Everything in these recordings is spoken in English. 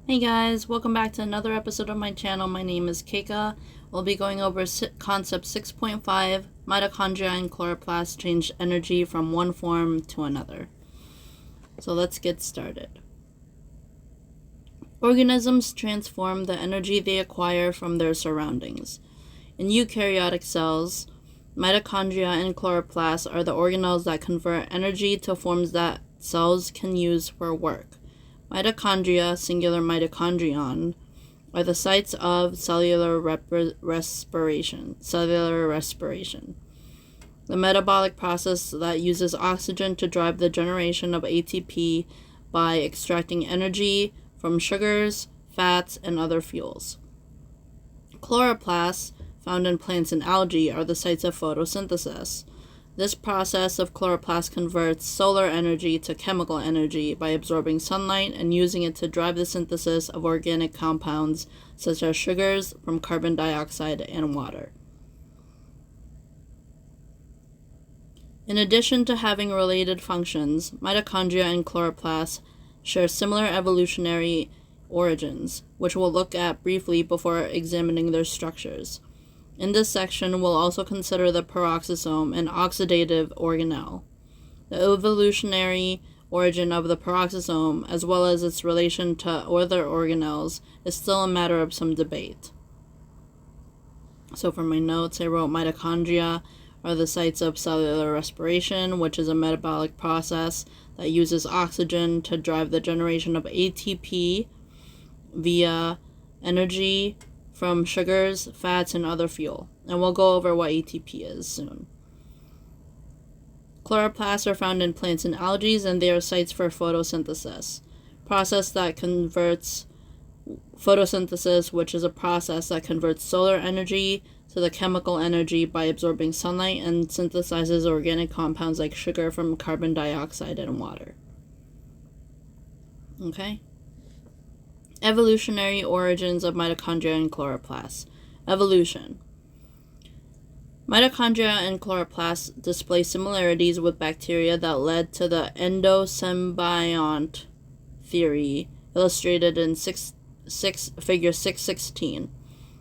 Hey guys, welcome back to another episode of my channel. My name is Keika. We'll be going over concept 6.5, mitochondria and chloroplasts change energy from one form to another. So let's get started. Organisms transform the energy they acquire from their surroundings. In eukaryotic cells, mitochondria and chloroplasts are the organelles that convert energy to forms that cells can use for work. Mitochondria, singular mitochondrion, are the sites of cellular respiration. The metabolic process that uses oxygen to drive the generation of ATP by extracting energy from sugars, fats, and other fuels. Chloroplasts, found in plants and algae, are the sites of photosynthesis. This process of chloroplast converts solar energy to chemical energy by absorbing sunlight and using it to drive the synthesis of organic compounds such as sugars from carbon dioxide and water. In addition to having related functions, mitochondria and chloroplasts share similar evolutionary origins, which we'll look at briefly before examining their structures. In this section, we'll also consider the peroxisome, an oxidative organelle. The evolutionary origin of the peroxisome, as well as its relation to other organelles, is still a matter of some debate. So for my notes, I wrote mitochondria are the sites of cellular respiration, which is a metabolic process that uses oxygen to drive the generation of ATP via energy from sugars, fats, and other fuel. And we'll go over what ATP is soon. Chloroplasts are found in plants and algae, and they are sites for photosynthesis. Process that converts photosynthesis, which is a process that converts solar energy to the chemical energy by absorbing sunlight and synthesizes organic compounds like sugar from carbon dioxide and water. Okay? Evolutionary origins of mitochondria and chloroplasts. Evolution. Mitochondria and chloroplasts display similarities with bacteria that led to the endosymbiont theory, illustrated in figure 616.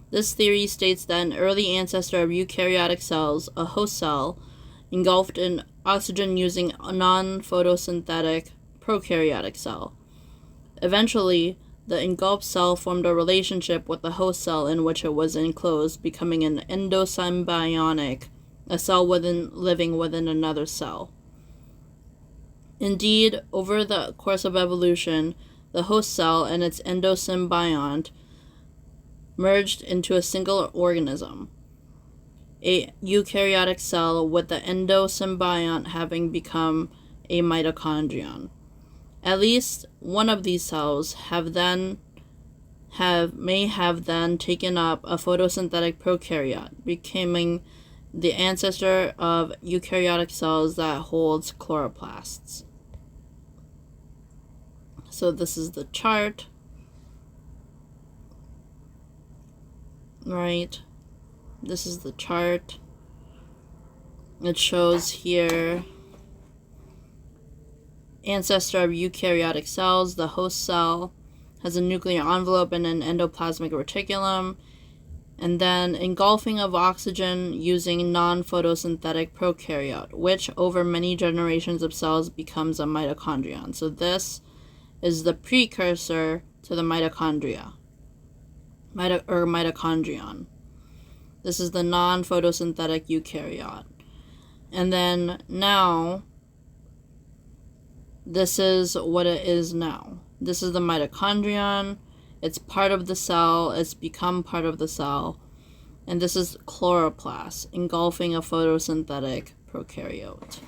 This theory states that an early ancestor of eukaryotic cells, a host cell, engulfed in oxygen using a non-photosynthetic prokaryotic cell. Eventually, the engulfed cell formed a relationship with the host cell in which it was enclosed, becoming an endosymbiotic, a cell living within another cell. Indeed, over the course of evolution, the host cell and its endosymbiont merged into a single organism, a eukaryotic cell, with the endosymbiont having become a mitochondrion. At least one of these cells may have then taken up a photosynthetic prokaryote, becoming the ancestor of eukaryotic cells that holds chloroplasts. So this is the chart. Right. This is the chart. It shows here ancestor of eukaryotic cells. The host cell has a nuclear envelope and an endoplasmic reticulum, and then engulfing of oxygen using non-photosynthetic prokaryote, which over many generations of cells becomes a mitochondrion. So this is the precursor to the mitochondria, mitochondrion. This is the non-photosynthetic eukaryote. And then now, this is what it is now. This is the mitochondrion. It's part of the cell. It's become part of the cell. And this is chloroplast, engulfing a photosynthetic prokaryote.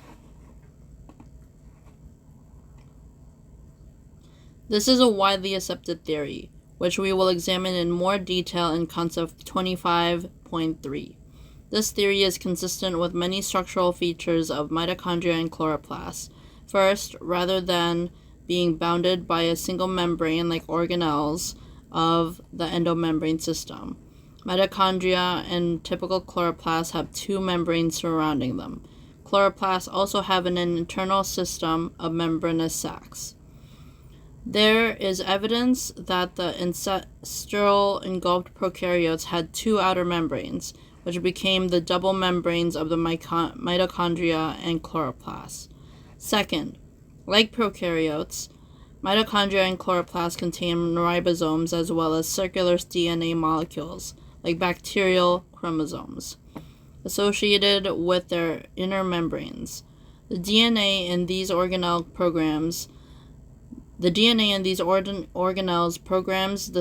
This is a widely accepted theory, which we will examine in more detail in concept 25.3. This theory is consistent with many structural features of mitochondria and chloroplasts. First, rather than being bounded by a single membrane like organelles of the endomembrane system, mitochondria and typical chloroplasts have two membranes surrounding them. Chloroplasts also have an internal system of membranous sacs. There is evidence that the ancestral engulfed prokaryotes had two outer membranes, which became the double membranes of the mitochondria and chloroplasts. Second, like prokaryotes, mitochondria and chloroplasts contain ribosomes as well as circular DNA molecules, like bacterial chromosomes, associated with their inner membranes. The DNA in these organelles programs the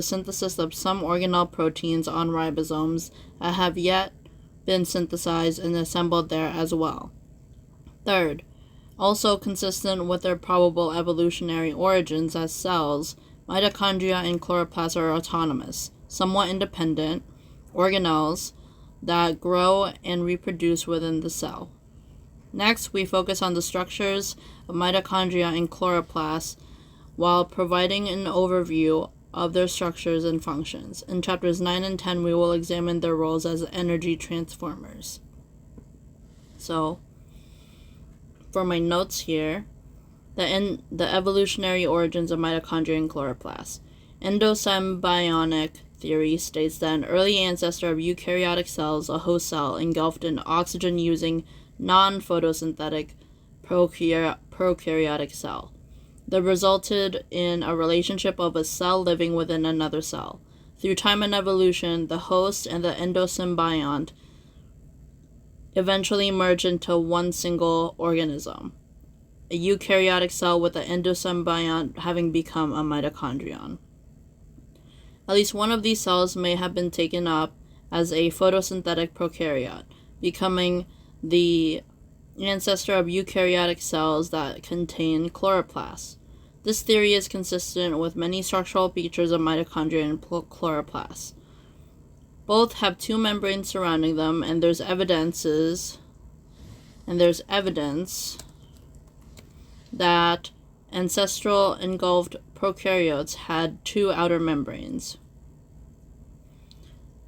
synthesis of some organelle proteins on ribosomes that have yet been synthesized and assembled there as well. Third, also consistent with their probable evolutionary origins as cells, mitochondria and chloroplasts are autonomous, somewhat independent organelles that grow and reproduce within the cell. Next, we focus on the structures of mitochondria and chloroplasts while providing an overview of their structures and functions. In chapters 9 and 10, we will examine their roles as energy transformers. So, for my notes here, the evolutionary origins of mitochondria and chloroplasts. Endosymbiotic theory states that an early ancestor of eukaryotic cells, a host cell, engulfed an oxygen-using, non-photosynthetic prokaryotic cell that resulted in a relationship of a cell living within another cell. Through time and evolution, the host and the endosymbiont eventually merge into one single organism, a eukaryotic cell with the endosymbiont having become a mitochondrion. At least one of these cells may have been taken up as a photosynthetic prokaryote, becoming the ancestor of eukaryotic cells that contain chloroplasts. This theory is consistent with many structural features of mitochondria and chloroplasts. Both have two membranes surrounding them, and there's evidence that ancestral engulfed prokaryotes had two outer membranes.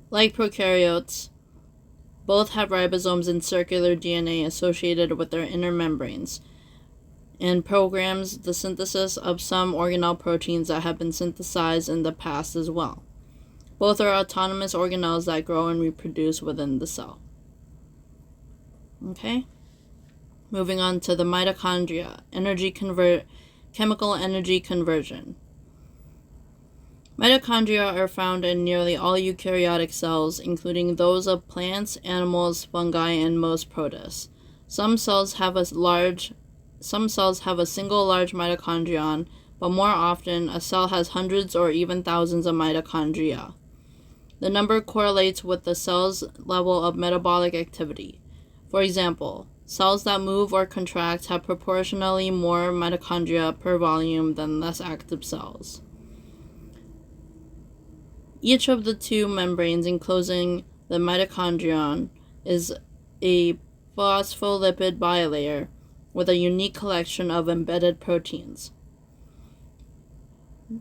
Like prokaryotes, both have ribosomes and circular DNA associated with their inner membranes, and programs the synthesis of some organelle proteins that have been synthesized in the past as well. Both are autonomous organelles that grow and reproduce within the cell. Okay? Moving on to the mitochondria, chemical energy conversion. Mitochondria are found in nearly all eukaryotic cells, including those of plants, animals, fungi, and most protists. Some cells have a single large mitochondrion, but more often a cell has hundreds or even thousands of mitochondria. The number correlates with the cell's level of metabolic activity. For example, cells that move or contract have proportionally more mitochondria per volume than less active cells. Each of the two membranes enclosing the mitochondrion is a phospholipid bilayer with a unique collection of embedded proteins.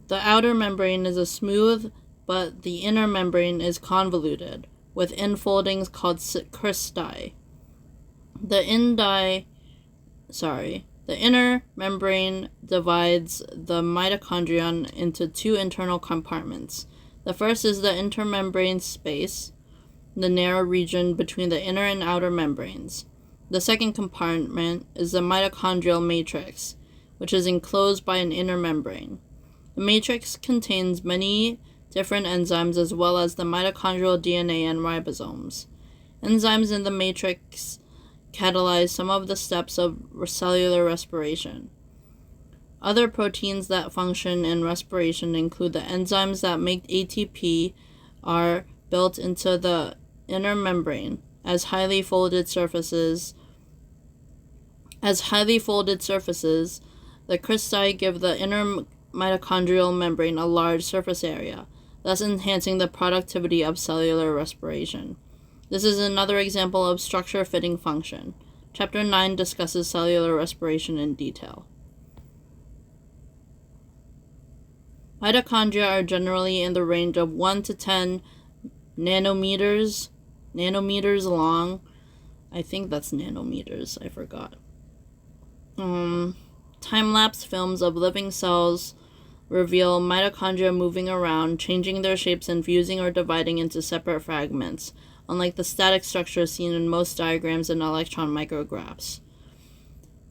The outer membrane is smooth, but the inner membrane is convoluted, with infoldings called cristae. The inner membrane divides the mitochondrion into two internal compartments. The first is the intermembrane space, the narrow region between the inner and outer membranes. The second compartment is the mitochondrial matrix, which is enclosed by an inner membrane. The matrix contains many different enzymes as well as the mitochondrial DNA and ribosomes. Enzymes in the matrix catalyze some of the steps of cellular respiration. Other proteins that function in respiration include the enzymes that make ATP are built into the inner membrane as highly folded surfaces. The cristae give the inner mitochondrial membrane a large surface area, thus enhancing the productivity of cellular respiration. This is another example of structure-fitting function. Chapter 9 discusses cellular respiration in detail. Mitochondria are generally in the range of 1 to 10 nanometers long. I think that's nanometers, I forgot. Time-lapse films of living cells reveal mitochondria moving around, changing their shapes and fusing or dividing into separate fragments, unlike the static structure seen in most diagrams and electron micrographs.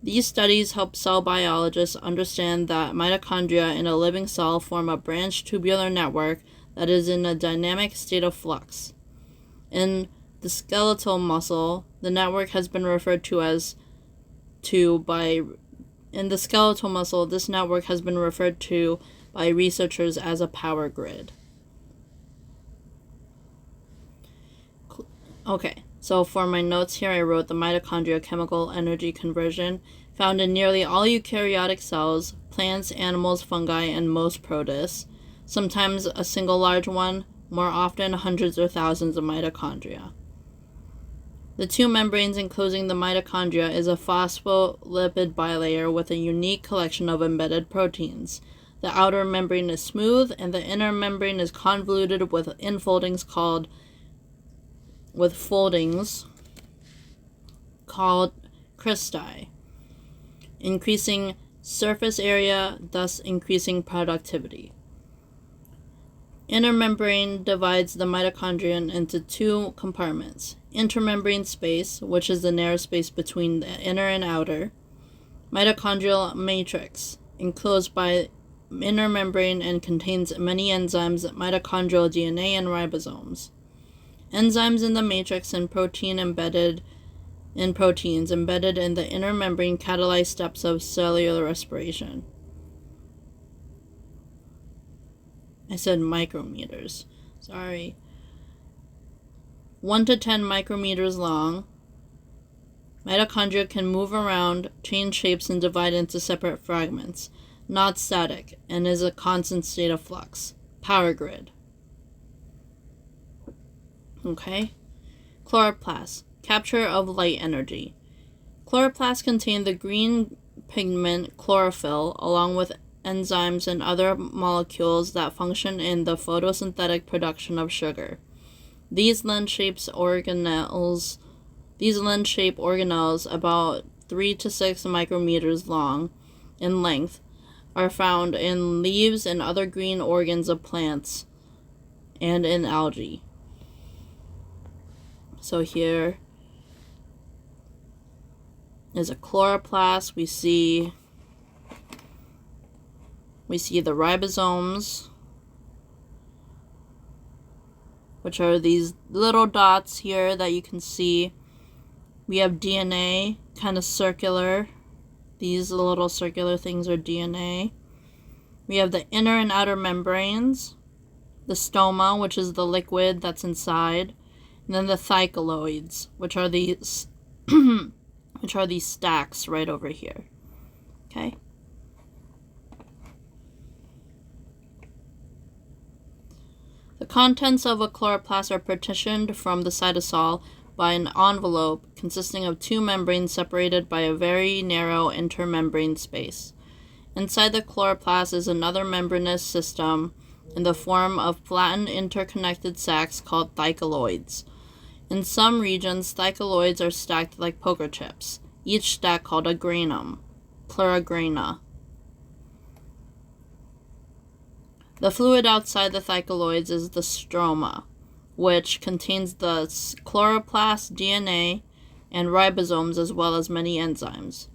These studies help cell biologists understand that mitochondria in a living cell form a branched tubular network that is in a dynamic state of flux. In the skeletal muscle, the network has been referred to as In the skeletal muscle, this network has been referred to by researchers as a power grid. Okay, so for my notes here, I wrote the mitochondria chemical energy conversion found in nearly all eukaryotic cells, plants, animals, fungi, and most protists, sometimes a single large one, more often hundreds or thousands of mitochondria. The two membranes enclosing the mitochondria is a phospholipid bilayer with a unique collection of embedded proteins. The outer membrane is smooth, and the inner membrane is convoluted with foldings called cristae, increasing surface area, thus increasing productivity. Inner membrane divides the mitochondrion into two compartments: intermembrane space, which is the narrow space between the inner and outer; mitochondrial matrix, enclosed by inner membrane and contains many enzymes, mitochondrial DNA, and ribosomes. Enzymes in the matrix and proteins embedded in the inner membrane catalyze steps of cellular respiration. I said micrometers. Sorry. 1 to 10 micrometers long. Mitochondria can move around, change shapes, and divide into separate fragments. Not static, and is a constant state of flux. Power grid. Okay. Chloroplasts. Capture of light energy. Chloroplasts contain the green pigment chlorophyll, along with enzymes and other molecules that function in the photosynthetic production of sugar. These lens-shape organelles, about 3 to 6 micrometers long in length, are found in leaves and other green organs of plants and in algae. So here is a chloroplast. We see the ribosomes, which are these little dots here that you can see. We have DNA, kind of circular. These little circular things are DNA. We have the inner and outer membranes, the stoma, which is the liquid that's inside, and then the thylakoids, which are these stacks right over here. Okay? The contents of a chloroplast are partitioned from the cytosol by an envelope consisting of two membranes separated by a very narrow intermembrane space. Inside the chloroplast is another membranous system in the form of flattened interconnected sacs called thylakoids. In some regions, thylakoids are stacked like poker chips, each stack called a granum, plurigrana. The fluid outside the thylakoids is the stroma, which contains the chloroplast DNA and ribosomes as well as many enzymes.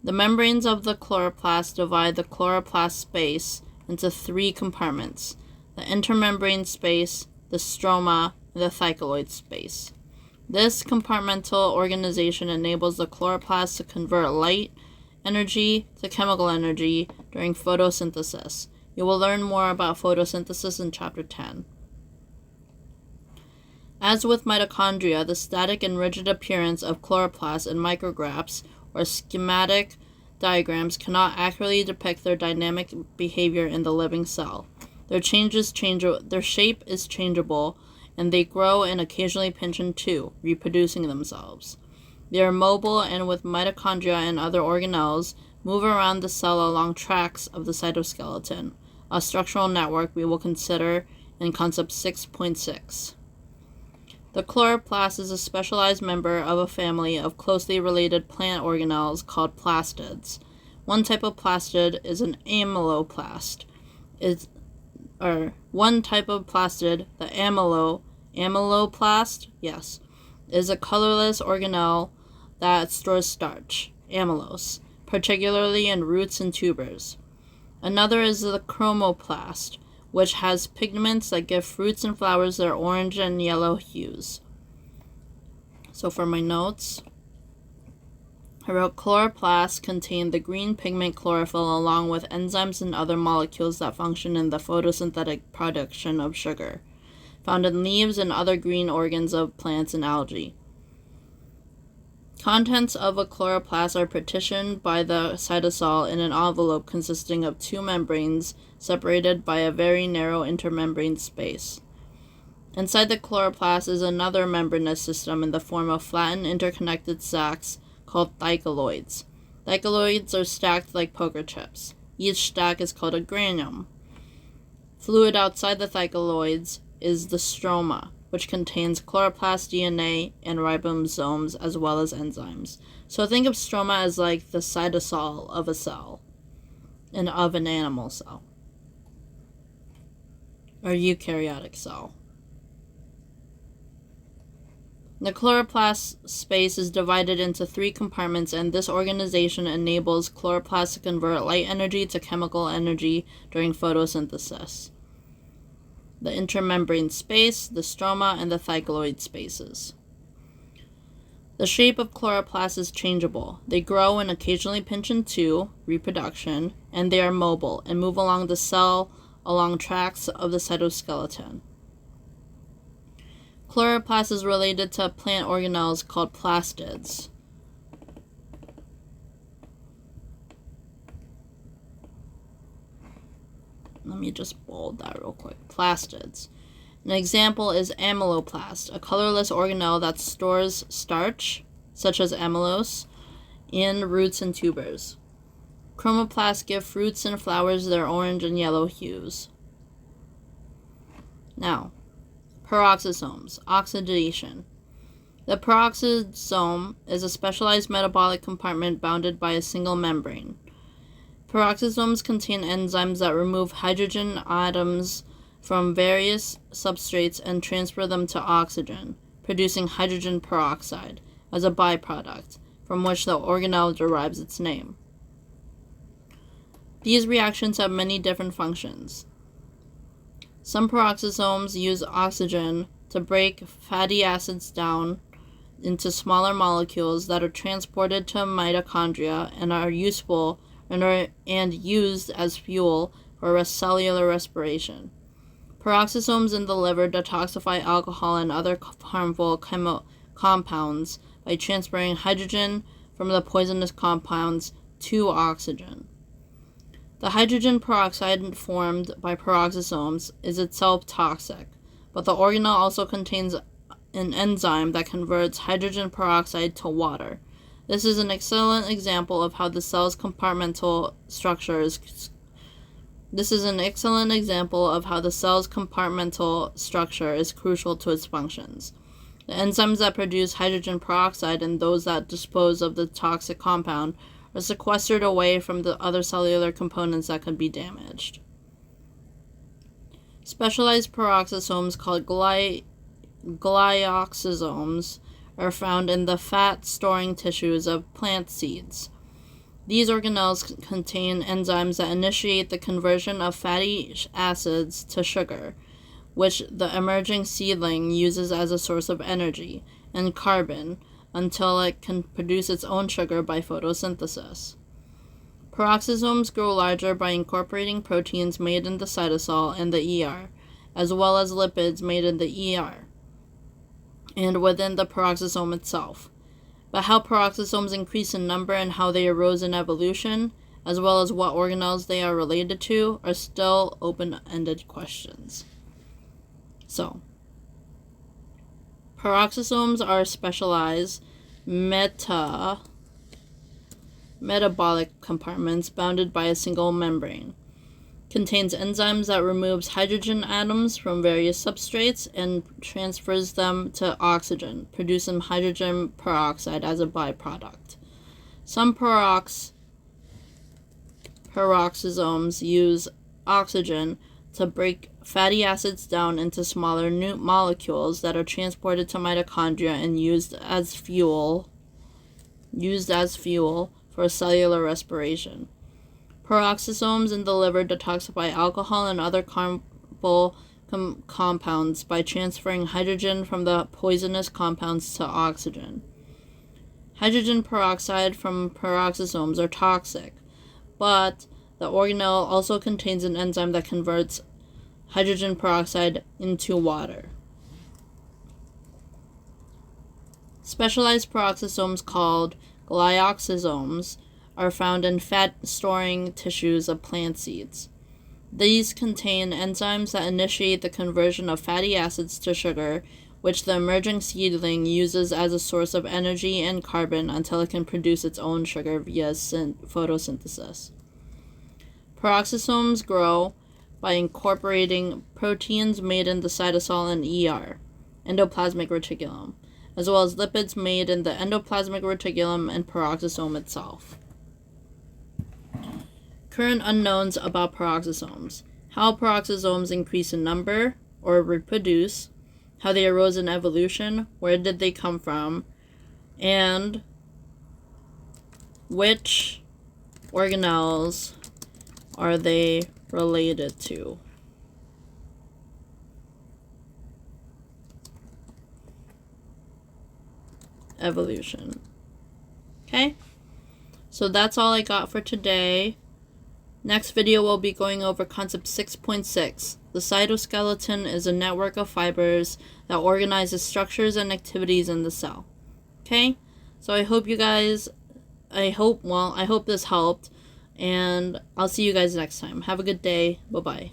The membranes of the chloroplast divide the chloroplast space into three compartments: the intermembrane space, the stroma, and the thylakoid space. This compartmental organization enables the chloroplast to convert light energy to chemical energy during photosynthesis. You will learn more about photosynthesis in Chapter 10. As with mitochondria, the static and rigid appearance of chloroplasts in micrographs or schematic diagrams cannot accurately depict their dynamic behavior in the living cell. Their shape is changeable, and they grow and occasionally pinch in two, reproducing themselves. They are mobile and, with mitochondria and other organelles, move around the cell along tracts of the cytoskeleton, a structural network we will consider in Concept 6.6. The chloroplast is a specialized member of a family of closely related plant organelles called plastids. One type of plastid is an amyloplast. one type of plastid, the amyloplast, yes, is a colorless organelle that stores starch, amylose, particularly in roots and tubers. Another is the chromoplast, which has pigments that give fruits and flowers their orange and yellow hues. So for my notes, I wrote chloroplasts contain the green pigment chlorophyll along with enzymes and other molecules that function in the photosynthetic production of sugar, found in leaves and other green organs of plants and algae. Contents of a chloroplast are partitioned by the cytosol in an envelope consisting of two membranes separated by a very narrow intermembrane space. Inside the chloroplast is another membranous system in the form of flattened interconnected sacs called thylakoids. Thylakoids are stacked like poker chips. Each stack is called a granum. Fluid outside the thylakoids is the stroma, which contains chloroplast DNA and ribosomes as well as enzymes. So think of stroma as like the cytosol of a cell, and of an animal cell, or eukaryotic cell. The chloroplast space is divided into three compartments, and this organization enables chloroplasts to convert light energy to chemical energy during photosynthesis. The intermembrane space, the stroma, and the thylakoid spaces. The shape of chloroplasts is changeable. They grow and occasionally pinch in two, reproduction, and they are mobile and move along the cell along tracts of the cytoskeleton. Chloroplast is related to plant organelles called plastids. Let me just bold that real quick. Plastids. An example is amyloplast, a colorless organelle that stores starch, such as amylose, in roots and tubers. Chromoplasts give fruits and flowers their orange and yellow hues. Now, peroxisomes, oxidation. The peroxisome is a specialized metabolic compartment bounded by a single membrane. Peroxisomes contain enzymes that remove hydrogen atoms from various substrates and transfer them to oxygen, producing hydrogen peroxide as a byproduct, from which the organelle derives its name. These reactions have many different functions. Some peroxisomes use oxygen to break fatty acids down into smaller molecules that are transported to mitochondria and are useful and used as fuel for cellular respiration. Peroxisomes in the liver detoxify alcohol and other harmful compounds by transferring hydrogen from the poisonous compounds to oxygen. The hydrogen peroxide formed by peroxisomes is itself toxic, but the organelle also contains an enzyme that converts hydrogen peroxide to water. This is an excellent example of how the cell's compartmental structure is crucial to its functions. The enzymes that produce hydrogen peroxide and those that dispose of the toxic compound are sequestered away from the other cellular components that could be damaged. Specialized peroxisomes called glyoxysomes are found in the fat-storing tissues of plant seeds. These organelles contain enzymes that initiate the conversion of fatty acids to sugar, which the emerging seedling uses as a source of energy, and carbon, until it can produce its own sugar by photosynthesis. Peroxisomes grow larger by incorporating proteins made in the cytosol and the ER, as well as lipids made in the ER, and within the peroxisome itself. But how peroxisomes increase in number and how they arose in evolution, as well as what organelles they are related to, are still open-ended questions. So, peroxisomes are specialized metabolic compartments bounded by a single membrane. Contains enzymes that removes hydrogen atoms from various substrates and transfers them to oxygen, producing hydrogen peroxide as a byproduct. Some peroxisomes use oxygen to break fatty acids down into smaller new molecules that are transported to mitochondria and used as fuel for cellular respiration. Peroxisomes in the liver detoxify alcohol and other harmful compounds by transferring hydrogen from the poisonous compounds to oxygen. Hydrogen peroxide from peroxisomes are toxic, but the organelle also contains an enzyme that converts hydrogen peroxide into water. Specialized peroxisomes called glyoxysomes are found in fat-storing tissues of plant seeds. These contain enzymes that initiate the conversion of fatty acids to sugar, which the emerging seedling uses as a source of energy and carbon until it can produce its own sugar via photosynthesis. Peroxisomes grow by incorporating proteins made in the cytosol and ER, endoplasmic reticulum, as well as lipids made in the endoplasmic reticulum and peroxisome itself. Current unknowns about peroxisomes: how peroxisomes increase in number or reproduce, how they arose in evolution, where did they come from, and which organelles are they related to. Evolution. Okay? So that's all I got for today. Next video we'll be going over concept 6.6. The cytoskeleton is a network of fibers that organizes structures and activities in the cell. Okay? So I hope this helped, and I'll see you guys next time. Have a good day. Bye-bye.